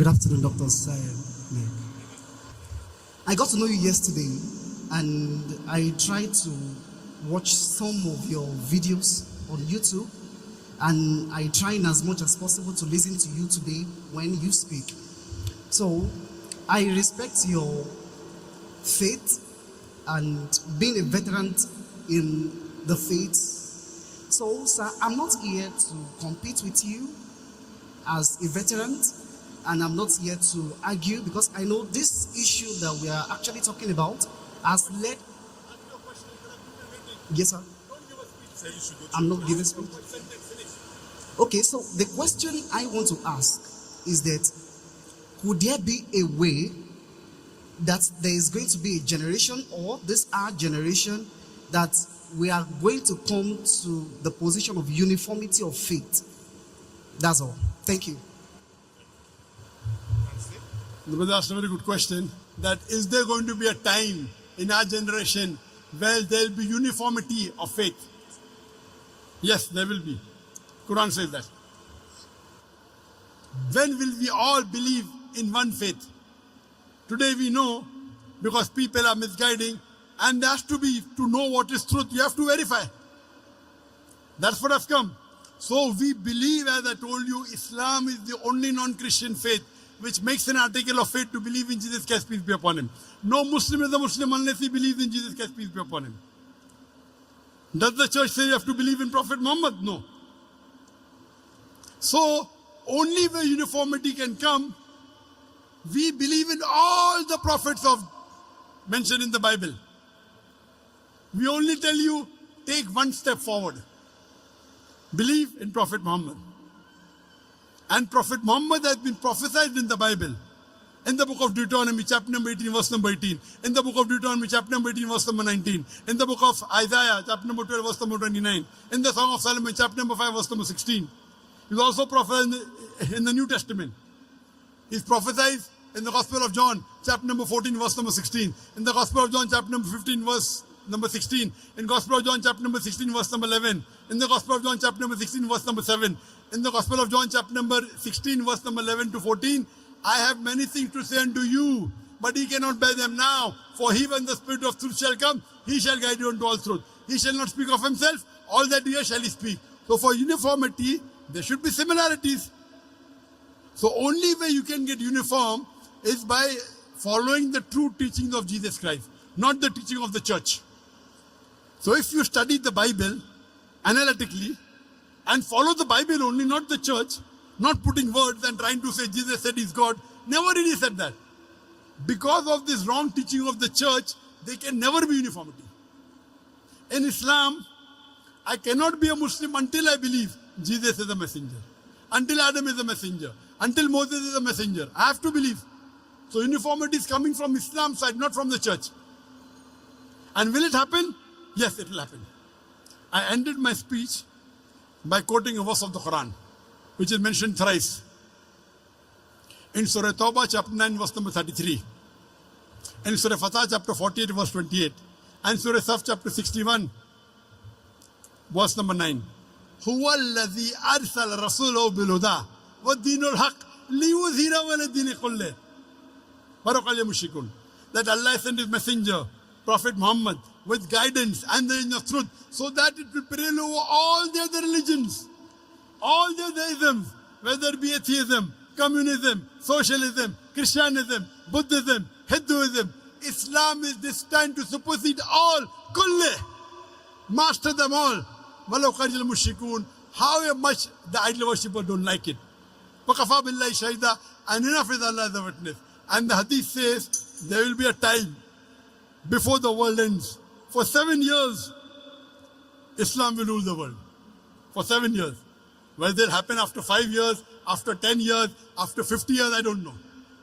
Good afternoon, Dr. Zakir Naik. I got to know you yesterday, and I tried to watch some of your videos on YouTube, and I try as much as possible to listen to you today when you speak. So I respect your faith and being a veteran in the faith. So, sir, I'm not here to compete with you as a veteran, and I'm not here to argue, because I know this issue that we are actually talking about has led. Yes, sir. I'm not giving speech. Okay, so the question I want to ask is that, could there be a way that there is going to be a generation, or this our generation, that we are going to come to the position of uniformity of faith? That's all. Thank you. The brother asked a very good question, that is there going to be a time in our generation where there will be uniformity of faith? Yes, there will be. Quran says that. When will we all believe in one faith? Today we know, because people are misguiding, and there has to be, to know what is truth, you have to verify. That's what has come. So we believe, as I told you, Islam is the only non-Christian faith which makes an article of faith to believe in Jesus Christ, peace be upon him. No Muslim is a Muslim unless he believes in Jesus Christ, peace be upon him. Does the church say you have to believe in Prophet Muhammad? No. So, only where uniformity can come, we believe in all the prophets of mentioned in the Bible. We only tell you, take one step forward. Believe in Prophet Muhammad. And Prophet Muhammad has been prophesied in the Bible. In the book of Deuteronomy, chapter number 18, verse number 18. In the book of Deuteronomy, chapter number 18, verse number 19. In the book of Isaiah, chapter number 12, verse number 29. In the Song of Solomon, chapter number 5, verse number 16. He's also prophesied in the New Testament. He's prophesied in the Gospel of John, chapter number 14, verse number 16. In the Gospel of John, chapter number 15, verse number 16. In Gospel of John, chapter number 16, verse number 11. In the Gospel of John, chapter number 16, verse number 7. In the Gospel of John, chapter number 16, verse number 11 to 14. I have many things to say unto you, but ye cannot bear them now. For he, when the Spirit of truth shall come, he shall guide you unto all truth. He shall not speak of himself, all that he hears shall he speak. So for uniformity, there should be similarities. So only way you can get uniform is by following the true teachings of Jesus Christ, not the teaching of the church. So if you study the Bible analytically and follow the Bible only, not the church, not putting words and trying to say Jesus said he's God, never really said that. Because of this wrong teaching of the church, there can never be uniformity. In Islam, I cannot be a Muslim until I believe Jesus is a messenger, until Adam is a messenger, until Moses is a messenger. I have to believe. So uniformity is coming from Islam side, not from the church. And will it happen? Yes, it will happen. I ended my speech by quoting a verse of the Quran, which is mentioned thrice. In Surah Tawbah, chapter 9, verse number 33. In Surah Fatah, chapter 48, verse 28. And Surah Saf, chapter 61, verse number 9. هُوَ الَّذِي أَرْسَلَ رَسُولَهُ بِالْهُدَى وَالدِّينُ الْحَقِّ لِيُظْهِرَهُ عَلَى الدِّينِ كُلِّهِ وَلَوْ كَرِهَ الْمُشْرِكُونَ. That Allah sent his messenger, Prophet Muhammad, with guidance and the religion of truth, so that it will prevail over all the other religions, all the other isms, whether it be atheism, communism, socialism, Christianism, Buddhism, Hinduism. Islam is destined to supersede all, kulle, master them all. وَلَوْ كَرِهَ الْمُشْرِكُونَ. However much the idol worshippers don't like it. وَكَفَى بِاللَّهِ شَهِيدًا. And enough is Allah as a witness. And the hadith says there will be a time before the world ends. For 7 years, Islam will rule the world. For 7 years. Whether it happen after 5 years, after 10 years, after 50 years, I don't know.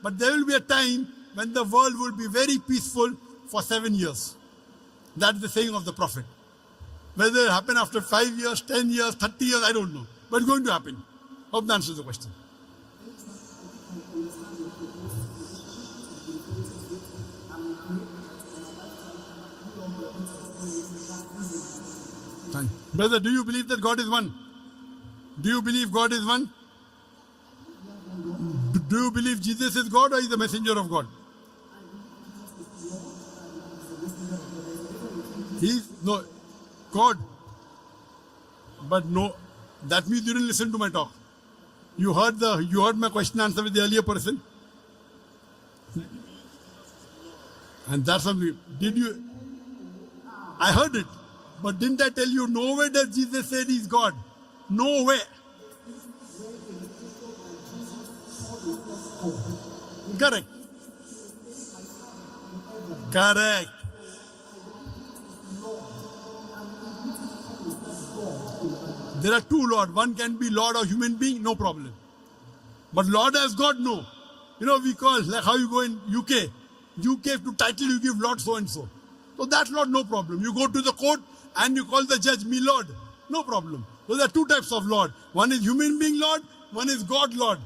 But there will be a time when the world will be very peaceful for 7 years. That's the saying of the Prophet. Whether it happen after 5 years, 10 years, 30 years, I don't know. But it's going to happen. Hope that answers the question. Brother, do you believe that God is one? Do you believe God is one? Do you believe Jesus is God or is the messenger of God? He's no God. But no, that means you didn't listen to my talk. You heard my question answer with the earlier person. And that's something. Did you? I heard it. But didn't I tell you nowhere does Jesus say he's God? Nowhere. Correct. Correct. There are two Lord. One can be Lord or human being, no problem. But Lord as God, no. You know, we call, like how you go in UK. UK to title you give Lord so and so. So that Lord, no problem. You go to the court and you call the judge me Lord. No problem. So there are two types of Lord. One is human being Lord, one is God Lord.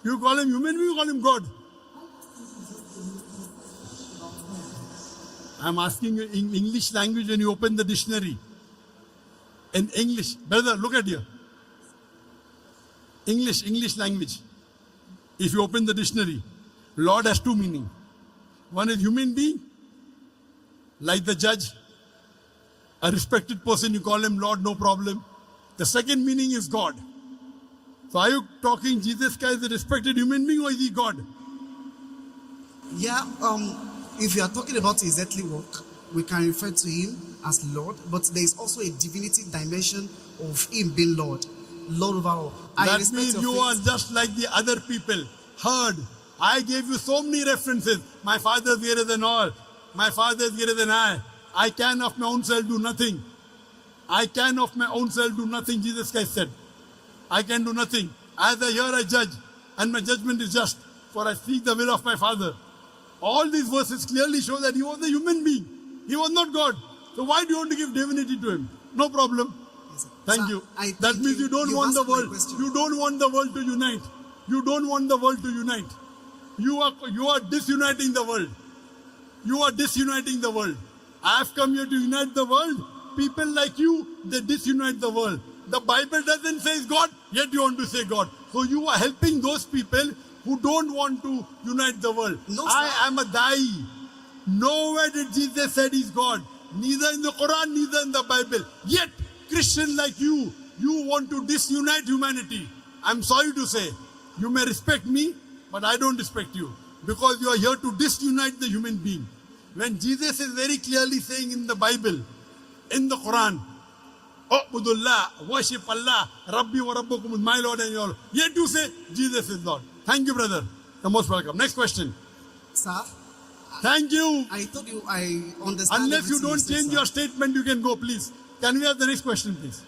You call him human being, you call him God. I'm asking you in English language when you open the dictionary. In English, brother, look at here. English language. If you open the dictionary, Lord has two meanings. One is human being, like the judge, a respected person, you call him Lord, no problem. The second meaning is God. So are you talking Jesus Christ is a respected human being or is he God? Yeah, if you are talking about his earthly work, we can refer to him as Lord, but there is also a divinity dimension of him being Lord. Lord over all. That means you are just like the other people. Heard. I gave you so many references. My Father is greater than all. My Father is greater than I. I can of my own self do nothing. I can of my own self do nothing, Jesus Christ said. I can do nothing. As I hear, I judge, and my judgment is just, for I seek the will of my Father. All these verses clearly show that he was a human being. He was not God. So why do you want to give divinity to him? No problem. Yes, Thank you. That means you don't want the world. You don't want the world to unite. You don't want the world to unite. You are disuniting the world. You are disuniting the world. I have come here to unite the world. People like you, they disunite the world. The Bible doesn't say God, yet you want to say God. So you are helping those people who don't want to unite the world. No, I am a Dai. Nowhere did Jesus say he's God. Neither in the Quran, neither in the Bible. Yet, Christians like you want to disunite humanity. I'm sorry to say, you may respect me, but I don't respect you. Because you are here to disunite the human being. When Jesus is very clearly saying in the Bible, in the Quran, U'budullah, worship Allah, Rabbi wa Rabbukum, my Lord and your Lord. Yet you say, Jesus is Lord. Thank you, brother. You're most welcome. Next question. Sir, thank you. I told you I understand. Unless you don't everything change said, your statement, you can go, please. Can we have the next question, please?